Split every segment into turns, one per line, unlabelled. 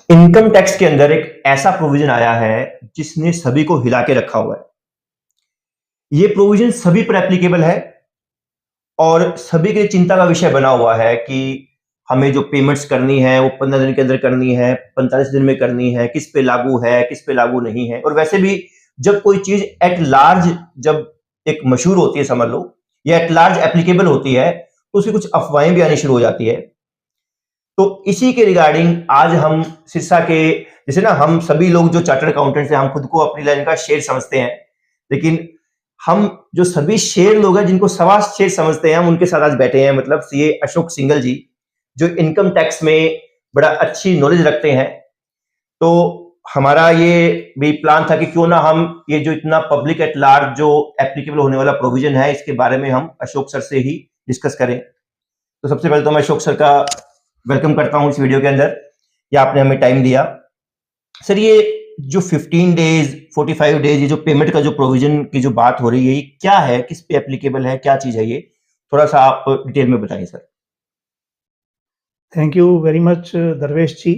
Income tax के अंदर एक ऐसा प्रोविजन आया है जिसने सभी को हिला के रखा हुआ है। ये प्रोविजन सभी पर एप्लीकेबल है और सभी के चिंता का विषय बना हुआ है कि हमें जो पेमेंट्स करनी है वो 15 दिन के अंदर करनी है, 45 दिन में करनी है, किस पे लागू है, किस पे लागू नहीं है। और वैसे भी जब कोई चीज एट लार्ज जब एक मशहूर होती है समझ लो, या एट लार्ज एप्लीकेबल होती है, तो उसकी कुछ अफवाहें भी आनी शुरू हो जाती है। तो इसी के रिगार्डिंग आज हम सिरसा के, जैसे ना हम सभी लोग जो चार्टर्ड अकाउंटेंट्स हैं, हम खुद को अपनी लाइन का शेर समझते हैं, लेकिन हम जो सभी शेर लोग हैं जिनको सवा शेर समझते हैं, हम उनके साथ आज बैठे हैं। मतलब सीए अशोक सिंघल जी, जो इनकम टैक्स में बड़ा अच्छी नॉलेज रखते हैं। तो हमारा ये भी प्लान था कि क्यों ना हम ये जो इतना पब्लिक एट लार्ज जो एप्लीकेबल होने वाला प्रोविजन है, इसके बारे में हम अशोक सर से ही डिस्कस करें। तो सबसे पहले तो मैं अशोक सर का वेलकम करता हूं इस वीडियो के अंदर, या आपने हमें टाइम दिया। सर, ये जो 15 डेज 45 डेज ये जो पेमेंट का जो प्रोविजन की जो बात हो रही है, ये क्या है, किस पे एप्लीकेबल है, क्या चीज है, ये थोड़ा सा आप डिटेल में बताइए sir.
Thank you very much दरवेश जी,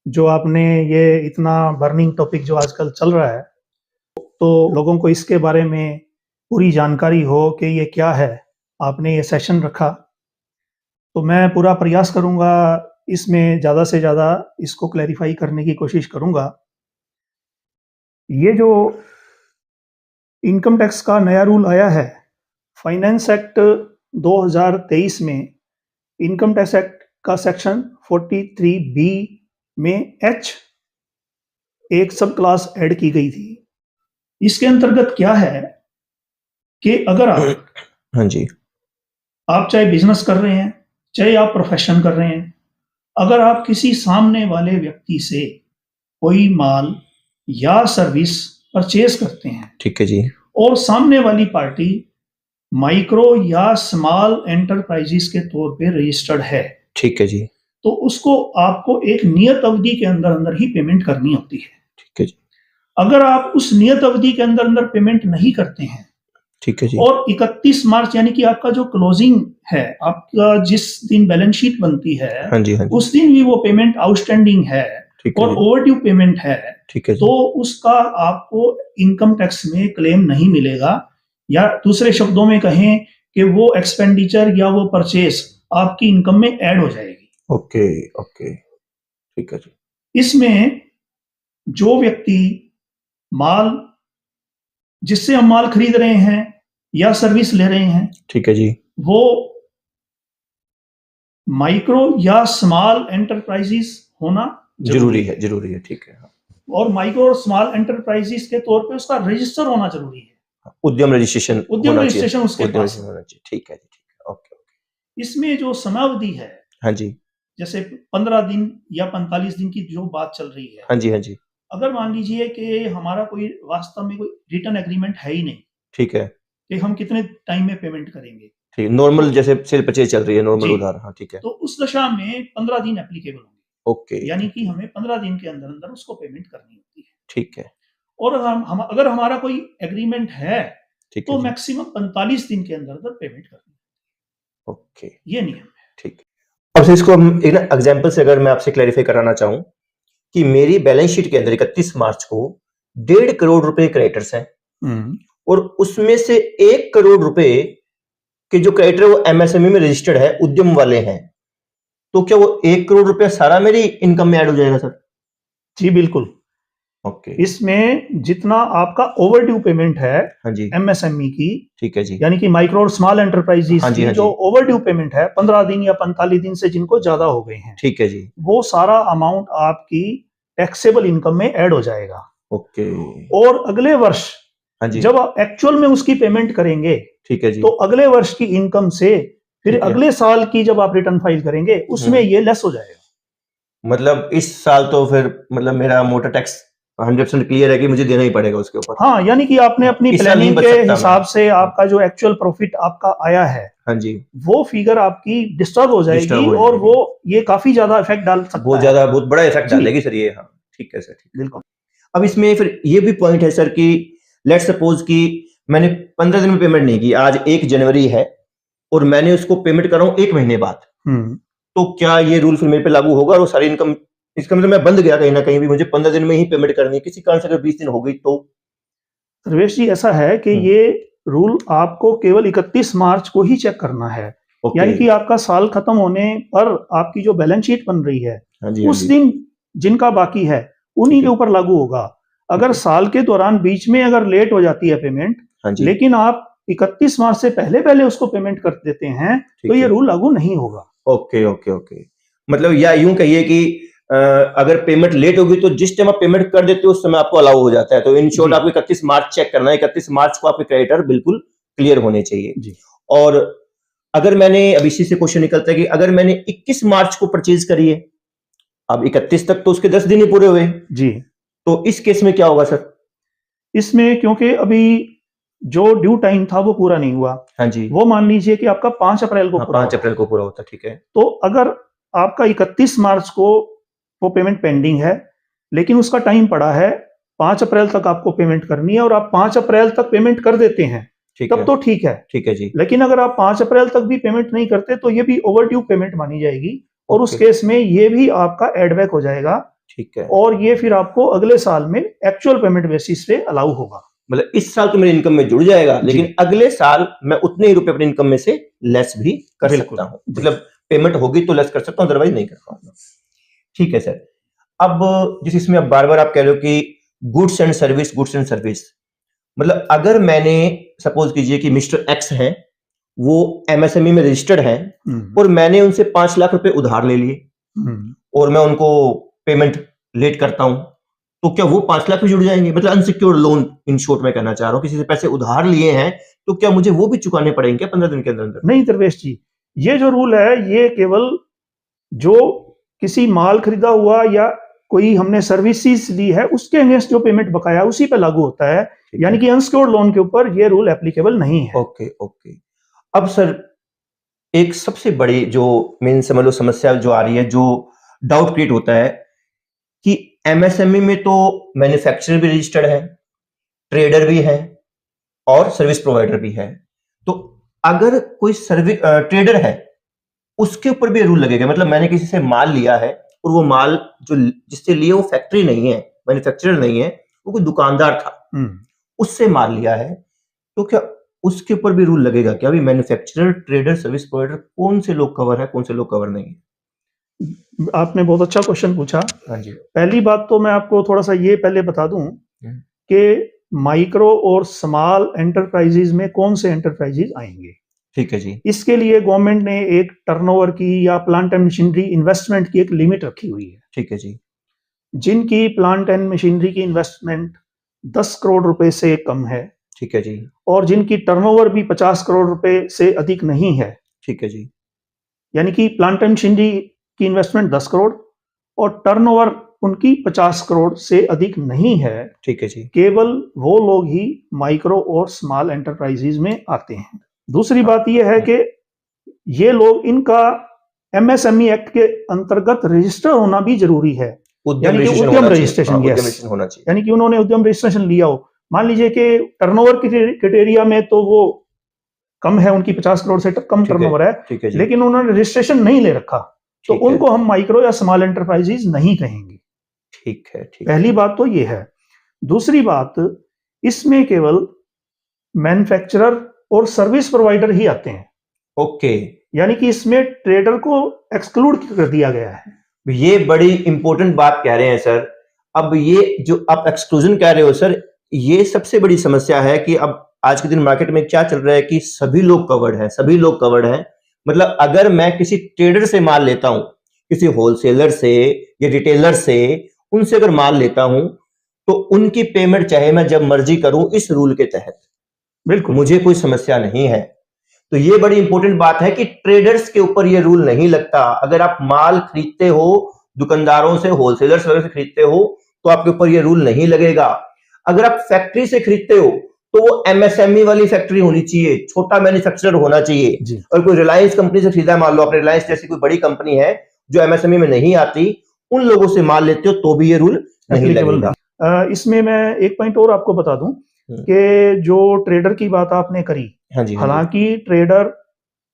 जो आपने ये इतना बर्निंग टॉपिक जो आजकल चल रहा है, तो लोगों को इसके बारे में पूरी जानकारी हो कि ये क्या है, आपने ये सेशन रखा। तो मैं पूरा प्रयास करूंगा इसमें ज़्यादा से ज़्यादा इसको क्लैरिफाई करने की कोशिश करूंगा। ये जो इनकम टैक्स का नया रूल आया है, फाइनेंस एक्ट 2023 में इनकम टैक्स एक्ट का सेक्शन 43B में H एक सब क्लास ऐड की गई थी। इसके अंतर्गत क्या है कि अगर
हाँ जी,
आप चाहे बिजनेस कर रहे हैं, चाहे आप प्रोफेशन कर रहे हैं, अगर आप किसी सामने वाले व्यक्ति से कोई माल या सर्विस परचेज करते हैं,
ठीक है जी,
और सामने वाली पार्टी माइक्रो या स्मॉल एंटरप्राइजेस के तौर पे रजिस्टर्ड है,
ठीक है जी,
तो उसको आपको एक नियत अवधि के अंदर अंदर ही पेमेंट करनी होती है।
ठीक है जी,
अगर आप उस नियत अवधि के अंदर अंदर पेमेंट नहीं करते हैं,
ठीक है जी,
और 31 मार्च यानी कि आपका जो क्लोजिंग है, आपका जिस दिन बैलेंस शीट बनती है,
हाँ जी, हाँ जी,
उस दिन भी वो पेमेंट आउटस्टैंडिंग है
ठीक है
और
जी,
ओवरड्यू पेमेंट है,
ठीक है जी,
तो उसका आपको इनकम टैक्स में क्लेम नहीं मिलेगा। या दूसरे शब्दों में कहें कि वो एक्सपेंडिचर या वो परचेस आपकी इनकम में ऐड हो जाएगी।
ओके ओके, ठीक है जी,
इसमें जो व्यक्ति माल, जिससे हम माल खरीद रहे हैं या सर्विस ले रहे हैं,
ठीक है जी,
वो माइक्रो या स्मॉल एंटरप्राइजेस होना
जरूरी है, जरूरी है, ठीक है, हाँ।
और माइक्रो और स्मॉल एंटरप्राइजेस के तौर पे उसका रजिस्टर होना जरूरी है,
उद्यम रजिस्ट्रेशन
उद्यम रजिस्ट्रेशन उसके
उद्यम
पास
रजिस्ट्रेशन होना चाहिए, ठीक है जी, ठीक है, ओके ओके,
इसमें जो समयावधि है,
हाँ जी,
जैसे 15 दिन या 45 दिन की जो बात चल रही है,
हाँ जी, हाँ जी,
अगर मान लीजिए कि हमारा कोई वास्तव में कोई रिटर्न एग्रीमेंट है ही नहीं
ठीक है,
कि हम कितने टाइम में पेमेंट करेंगे,
ठीक, नॉर्मल जैसे सेल परचेज चल रही है, नॉर्मल
जी,
उधार, हाँ ठीक है,
तो उस दशा में 15 दिन एप्लीकेबल होंगे,
ओके,
यानी कि हमें 15 दिन के अंदर अंदर उसको पेमेंट करनी होती है।
ठीक है,
और अगर हमारा कोई एग्रीमेंट है,
ठीक
तो
है जी,
मैक्सिमम 45 दिन के अंदर अंदर पेमेंट करनी है,
ओके,
ये नियम है।
ठीक है। अब से इसको हम एक ना एग्जांपल से अगर मैं आपसे क्लैरिफाई कराना चाहूं कि मेरी बैलेंस शीट के अंदर 31 मार्च को 1.5 करोड़ रुपए क्रेडिटर्स हैं, और उसमें से 1 करोड़ रुपए के जो क्रेडिटर वो एमएसएमई में रजिस्टर्ड है, उद्यम वाले हैं, तो क्या वो 1 करोड़ रुपया सारा मेरी इनकम में ऐड हो जाएगा सर?
जी बिल्कुल,
ओके,
इसमें जितना आपका ओवरड्यू पेमेंट है
हाँ जी,
एमएसएमई की,
ठीक है जी,
यानी कि माइक्रो और स्मॉल एंटरप्राइजेस
हाँ जी,
की
हाँ
जो
जी,
ओवरड्यू पेमेंट है 15 दिन या 45 दिन से जिनको ज्यादा हो गए हैं,
ठीक है जी,
वो सारा अमाउंट आपकी टैक्सेबल इनकम में ऐड हो जाएगा।
ओके,
और अगले वर्ष
हाँ जी,
जब आप एक्चुअल में उसकी पेमेंट करेंगे,
ठीक है जी,
तो अगले वर्ष की इनकम से फिर
ठीक है,
अगले साल की जब आप रिटर्न फाइल करेंगे, उसमें ये लेस हो जाएगा।
मतलब इस साल तो फिर मतलब मेरा मोटर टैक्स 100% क्लियर है कि मुझे देना ही पड़ेगा उसके ऊपर।
हाँ, यानी कि आपने अपनी
इस साल नहीं
प्लानिंग
बच
के
सकता
हिसाब
मैं।
से आपका जो एक्चुअल प्रॉफिट आपका आया है,
हाँ जी,
वो फिगर आपकी डिस्टर्ब हो
डिस्टर्ब
जाएगी,
हो
और
जाएगी,
वो ये काफी ज्यादा इफेक्ट डाल सकता
बहुत
है।
ज्यादा, बहुत बड़ा इफेक्ट
जी
डालेगी सर ये, हाँ ठीक है सर, ठीक है।
बिल्कुल।
अब इसमें फिर ये भी पॉइंट है सर कि लेट सपोज कि मैंने 15 दिन में पेमेंट नहीं की, आज 1 जनवरी है और मैंने उसको पेमेंट कर रहा हूँ 1 महीने बाद, तो क्या ये रूल फिर मेरे पे लागू होगा और वो सारी इनकम इसका मतलब मैं बंद गया कहीं ना कहीं भी, मुझे 15 दिन में ही पेमेंट करनी है, किसी कारण से अगर 20 दिन हो गई तो?
सर्वेश जी, ऐसा है कि ये रूल आपको केवल 31 मार्च को ही चेक करना है।
ओके।
यानी कि आपका साल खत्म होने पर आपकी जो बैलेंस शीट बन रही है,
हाँ जी, हाँ
उस
जी।
दिन जिनका बाकी है उन्हीं के ऊपर लागू होगा। अगर साल के दौरान बीच में अगर लेट हो जाती है पेमेंट,
हाँ जी।
लेकिन आप 31 मार्च से पहले पहले उसको पेमेंट कर देते हैं, तो
ठीक
ये
है।
रूल लागू नहीं होगा।
Okay, okay, okay. मतलब या यूं कहिए कि अगर पेमेंट लेट होगी तो जिस टाइम आप पेमेंट कर देते हो उस समय आपको अलाउ हो जाता है। तो इन शॉर्ट
जी।
आपको 31 मार्च चेक करना है, 31 मार्च को आपके क्रेडिटर बिल्कुल क्लियर होने चाहिए।
जी।
और अगर मैंने, अब इसी से क्वेश्चन निकलता है कि अगर मैंने 21 मार्च को परचेज करी है, अब 31 तक तो उसके 10 दिन ही पूरे हुए,
जी।
तो इस केस में क्या होगा सर?
इसमें क्योंकि अभी जो ड्यू टाइम था वो पूरा नहीं हुआ,
हाँ जी।
वो मान लीजिए कि आपका 5 अप्रैल को
हाँ,
पूरा
5
होगा।
अप्रैल को पूरा होता है, ठीक है।
तो अगर आपका 31 मार्च को वो पेमेंट पेंडिंग है, लेकिन उसका टाइम पड़ा है, 5 अप्रैल तक आपको पेमेंट करनी है और आप 5 अप्रैल तक पेमेंट कर देते हैं,
ठीक
तब
है।
तो ठीक है।
ठीक है जी।
लेकिन अगर आप 5 अप्रैल तक भी पेमेंट नहीं करते तो ये भी ओवरड्यू पेमेंट मानी जाएगी और उस
ओके।
केस में ये भी आपका एड बैक हो जाएगा
ठीक है।
और ये फिर आपको अगले साल में एक्चुअल पेमेंट बेसिस पे अलाउ होगा।
मतलब इस साल तो मेरी इनकम में जुड़ जाएगा,
जी।
लेकिन अगले साल मैं उतने ही रुपए अपनी इनकम में से लेस भी कर
बिल्कुल,
सकता हूँ।
जी।
मतलब पेमेंट होगी तो लेस कर सकता हूँ, अदरवाइज नहीं कर पाऊंगा। ठीक है सर। अब जिस इसमें अब बार बार आप कह रहे हो कि goods and service, goods and service, मतलब अगर मैंने सपोज कीजिए कि मिस्टर एक्स हैं, वो एमएसएमई में रजिस्टर्ड हैं और मैंने उनसे 5 लाख रुपए उधार ले लिए और मैं उनको पेमेंट लेट करता हूं, तो क्या वो 5 लाख भी जुड़ जाएंगे? मतलब अनसिक्योर्ड लोन, इन शॉर्ट में कहना चाह रहा हूं, किसी से पैसे उधार लिए हैं तो क्या मुझे वो भी चुकाने पड़ेंगे क्या 15 दिन के अंदर अंदर?
नहीं दरवेश जी, ये जो रूल है ये केवल जो किसी माल खरीदा हुआ या कोई हमने सर्विसेज दी है उसके अगेंस्ट जो पेमेंट बकाया है उसी पे लागू होता है।
ठीक
यानी
है।
कि अनसिक्योर्ड लोन के ऊपर ये रूल एप्लीकेबल नहीं है।
Okay, okay. अब सर एक सबसे बड़ी जो मेन समझ लो समस्या जो आ रही है, जो डाउट क्रिएट होता है कि एमएसएमई में तो मैन्युफैक्चरर भी रजिस्टर्ड है, ट्रेडर भी है और सर्विस प्रोवाइडर भी है। तो अगर कोई सर्विस ट्रेडर है, उसके ऊपर भी रूल लगेगा? मतलब मैंने किसी से माल लिया है और वो माल जो जिससे लिए वो फैक्ट्री नहीं है, मैन्युफैक्चरर नहीं है, वो कोई दुकानदार था, उससे माल लिया है, तो क्या उसके ऊपर भी रूल लगेगा क्या? अभी मैन्युफैक्चरर, ट्रेडर, सर्विस प्रोवाइडर कौन से लोग कवर है, कौन से लोग कवर नहीं है?
आपने बहुत अच्छा क्वेश्चन पूछा।
हाँ जी।
पहली बात तो मैं आपको थोड़ा सा ये पहले बता दूं कि माइक्रो और स्मॉल एंटरप्राइजेज में कौन से एंटरप्राइजेज आएंगे।
ठीक है जी।
इसके लिए गवर्नमेंट ने एक टर्नओवर की या प्लांट एंड मशीनरी इन्वेस्टमेंट की एक लिमिट रखी हुई है।
ठीक है जी।
जिनकी प्लांट एंड मशीनरी की इन्वेस्टमेंट 10 करोड़ रुपए से कम है
ठीक है जी।
और जिनकी टर्नओवर भी 50 करोड़ रुपए से अधिक नहीं है,
ठीक है जी।
यानी कि प्लांट एंड मशीनरी की इन्वेस्टमेंट 10 करोड़ और टर्नओवर उनकी 50 करोड़ से अधिक नहीं है,
ठीक है जी।
केवल वो लोग ही माइक्रो और स्मॉल एंटरप्राइजेज में आते हैं। दूसरी बात यह है कि ये लोग, इनका एमएसएमई एक्ट के अंतर्गत रजिस्टर होना भी जरूरी है।
उद्यम
यानी कि
रजिस्ट्रेशन
उद्यम
होना चाहिए।
रजिस्ट्रेशन,
हाँ, उद्यम
यस,
रजिस्ट्रेशन होना चाहिए।
यानी कि उन्होंने उद्यम रजिस्ट्रेशन लिया हो। मान लीजिए कि टर्नओवर की क्राइटेरिया में तो वो कम है, उनकी 50 करोड़ से कम
ठीक है।
टर्नओवर है,
ठीक है जी।
लेकिन उन्होंने रजिस्ट्रेशन नहीं ले रखा, तो
ठीक है।
उनको हम माइक्रो या स्मॉल एंटरप्राइजेज नहीं कहेंगे।
ठीक है। ठीक
पहली बात तो ये है। दूसरी बात, इसमें केवल मैन्युफैक्चरर और सर्विस प्रोवाइडर ही आते हैं,
ओके।
यानी कि इसमें ट्रेडर को एक्सक्लूड कर दिया गया है।
ये बड़ी इंपॉर्टेंट बात कह रहे हैं सर। अब ये जो आप एक्सक्लूजन कह रहे हो सर, ये सबसे बड़ी समस्या है कि अब आज के दिन मार्केट में क्या चल रहा है कि सभी लोग कवर्ड हैं, सभी लोग कवर्ड हैं। मतलब अगर मैं किसी ट्रेडर से माल लेता हूं, किसी होलसेलर से या रिटेलर से, उनसे अगर माल लेता हूं, तो उनकी पेमेंट चाहे मैं जब मर्जी करूं इस रूल के तहत,
बिल्कुल,
मुझे कोई समस्या नहीं है। तो ये बड़ी इंपॉर्टेंट बात है कि ट्रेडर्स के ऊपर ये रूल नहीं लगता। अगर आप माल खरीदते हो दुकानदारों से, होलसेलर्स वगैरह से खरीदते हो, तो आपके ऊपर ये रूल नहीं लगेगा। अगर आप फैक्ट्री से खरीदते हो तो वो एमएसएमई वाली फैक्ट्री होनी चाहिए, छोटा मैन्युफैक्चरर होना चाहिए। और कोई रिलायंस कंपनी से खरीदा, मान लो आपने रिलायंस जैसी कोई बड़ी कंपनी है जो एमएसएमई में नहीं आती, उन लोगों से माल लेते हो तो भी ये रूल नहीं लगेगा।
इसमें मैं एक पॉइंट और आपको बता दूं कि जो ट्रेडर की बात आपने करी,
हाँ जी, हाँ जी।
हालांकि ट्रेडर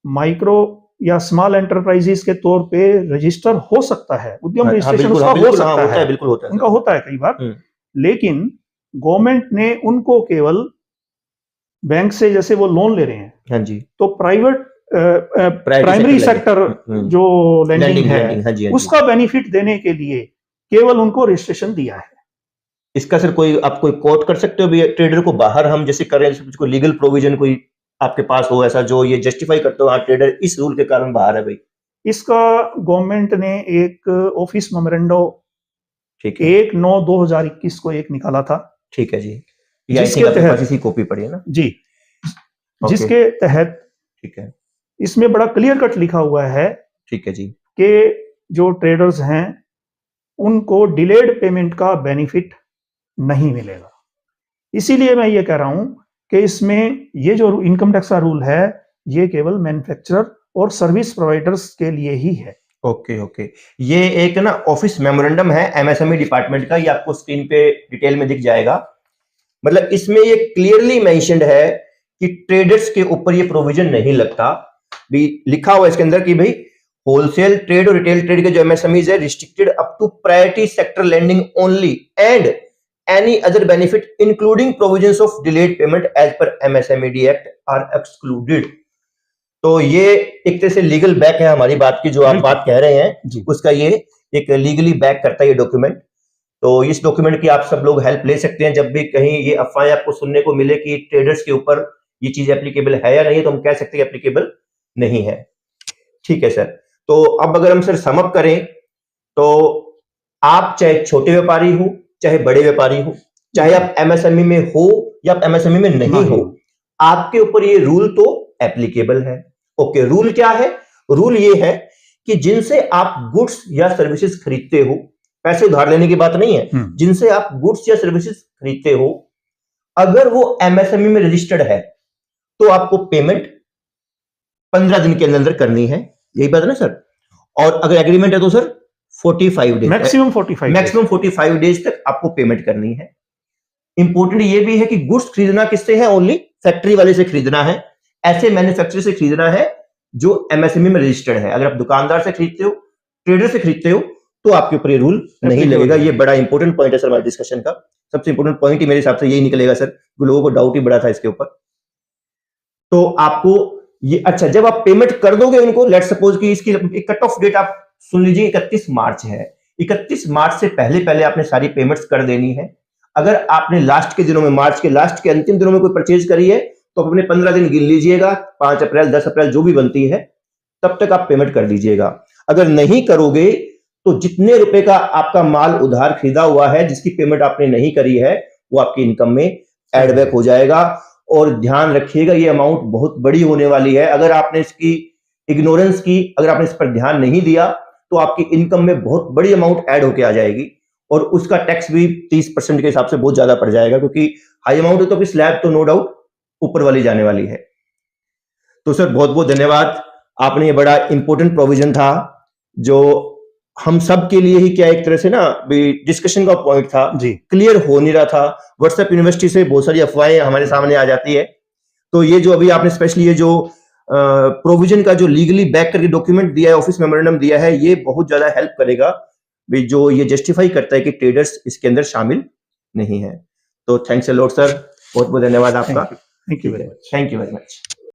माइक्रो या स्मॉल एंटरप्राइजेस के तौर पे रजिस्टर हो सकता है, उद्यम
हाँ,
रजिस्ट्रेशन
बिल्कुल,
उसका
हाँ,
हो
बिल्कुल, हाँ,
सकता
होता है,
है,
बिल्कुल होता है
उनका
सर।
होता है कई बार,
हम्म,
लेकिन गवर्नमेंट ने उनको केवल बैंक से जैसे वो लोन ले रहे हैं,
हाँ जी,
तो private
priority
primary
sector
sector जो लैंडिंग
लैंडिंग,
है
लैंडिंग, हाँ जी, हाँ जी।
उसका बेनिफिट देने के लिए केवल उनको रजिस्ट्रेशन दिया है।
इसका सर कोई आप कोई कोट कर सकते हो भी ट्रेडर को बाहर हम जैसे कर रहे हैं, कोई लीगल प्रोविजन कोई आपके पास हो ऐसा जो ये जस्टिफाई करते हो हाँ ट्रेडर इस रूल के कारण बाहर है भाई?
इसका गवर्नमेंट ने एक ऑफिस मेमोरेंडो
ठीक है,
1/9/2021 को एक निकाला था,
ठीक है जी। ये आई
जिसके
थिंक आपके पास
तहत
इसी कॉपी पड़ी है ना?
जी,
ओके,
जिसके तहत
ठीक है,
इसमें बड़ा क्लियर कट लिखा हुआ है
ठीक है जी।
कि जो ट्रेडर्स हैं उनको डिलेड पेमेंट का बेनिफिट नहीं मिलेगा। इसीलिए मैं ये कह रहा हूं कि इसमें ये जो इनकम टैक्स का रूल है ये केवल मैन्युफैक्चरर और सर्विस प्रोवाइडर्स के लिए ही है।
Okay, okay. ये एक ना ऑफिस मेमोरेंडम है एमएसएमई डिपार्टमेंट का, ये आपको स्क्रीन पे डिटेल में दिख जाएगा। मतलब इसमें ये क्लियरली मेंशन्ड है कि ट्रेडर्स के ऊपर ये प्रोविजन नहीं लगता। भी लिखा हुआ है इसके अंदर कि भाई होलसेल ट्रेड और रिटेल ट्रेड के जो एमएसएमईज है restricted up to priority sector lending only and any other benefit including provisions of delayed payment as per MSME act are excluded. तो ये एक तरह से लीगल बैक है हमारी बात की, जो आप
बिल्कुल।
बात कह रहे हैं
जी।
उसका ये एक लीगली बैक करता है ये डॉक्यूमेंट। तो इस डॉक्यूमेंट की आप सब लोग हेल्प ले सकते हैं जब भी कहीं ये अफवाहें आपको सुनने को मिले कि ट्रेडर्स के ऊपर ये चीज एप्लीकेबल है या नहीं, तो हम कह सकते हैं एप्लीकेबल नहीं है। ठीक है सर। तो अब अगर हम सर सम अप करें तो आप चाहे छोटे व्यापारी हो चाहे बड़े व्यापारी हो, चाहे आप एमएसएमई में हो या आप एमएसएमई में नहीं हो, आपके ऊपर ये रूल तो एप्लीकेबल है। ओके, रूल क्या है? रूल ये है कि जिनसे आप गुड्स या सर्विसेज खरीदते हो, पैसे उधार लेने की बात नहीं है, जिनसे आप गुड्स या सर्विसेज खरीदते हो, अगर वो एमएसएमई में रजिस्टर्ड है तो आपको पेमेंट 15 दिन के अंदर करनी है, यही बात है ना सर? और अगर एग्रीमेंट है तो सर 45 डेज, मैक्सिमम 45 डेज तक आपको पेमेंट करनी है। इंपॉर्टेंट ये भी है कि गुड्स खरीदना किससे है? ओनली फैक्ट्री वाले से खरीदना है, ऐसे मैन्युफैक्चरर से खरीदना है जो एमएसएमई में रजिस्टर्ड है। अगर आप दुकानदार से खरीदते हो, ट्रेडर से खरीदते हो, तो आपके ऊपर ये रूल नहीं लगेगा। ये बड़ा इंपॉर्टेंट पॉइंट है सर हमारे डिस्कशन का। सबसे इंपॉर्टेंट पॉइंट ही मेरे हिसाब से यही निकलेगा सर, लोगों को डाउट ही बड़ा था इसके ऊपर। तो आपको ये अच्छा, जब आप पेमेंट कर दोगे उनको, लेट सपोज कि इसकी एक कट ऑफ डेट आप सुन लीजिए 31 मार्च है, 31 मार्च से पहले पहले आपने सारी पेमेंट्स कर देनी है। अगर आपने लास्ट के दिनों में, मार्च के लास्ट के अंतिम दिनों में कोई परचेज करी है तो अपने 15 दिन गिन लीजिएगा, 5 अप्रैल 10 अप्रैल जो भी बनती है तब तक आप पेमेंट कर दीजिएगा। अगर नहीं करोगे तो जितने रुपए का आपका माल उधार खरीदा हुआ है जिसकी पेमेंट आपने नहीं करी है वो आपकी इनकम में एड बैक हो जाएगा। और ध्यान रखिएगा ये अमाउंट बहुत बड़ी होने वाली है। अगर आपने इसकी इग्नोरेंस की, अगर आपने इस पर ध्यान नहीं दिया तो आपकी इनकम में बहुत बड़ी अमाउंट ऐड होके आ जाएगी और उसका टैक्स भी 30% के हिसाब से बहुत ज्यादा पड़ जाएगा, क्योंकि हाई अमाउंट है तो स्लैब तो नो डाउट ऊपर वाली जाने वाली है। तो सर बहुत बहुत धन्यवाद, आपने ये बड़ा इंपॉर्टेंट प्रोविजन था जो हम सब के लिए ही क्या एक तरह से ना डिस्कशन का पॉइंट था, क्लियर हो नहीं रहा था। व्हाट्सएप यूनिवर्सिटी से बहुत सारी अफवाहें हमारे सामने आ जाती है, तो ये जो अभी आपने स्पेशली ये जो प्रोविजन का जो लीगली बैक करके डॉक्यूमेंट दिया है, ऑफिस मेमोरेंडम दिया है, ये बहुत ज्यादा हेल्प करेगा भी जो ये जस्टिफाई करता है कि ट्रेडर्स इसके अंदर शामिल नहीं है। तो थैंक्स अ लॉट सर, बहुत बहुत धन्यवाद आपका।
Thank you very much.
Thank you very much.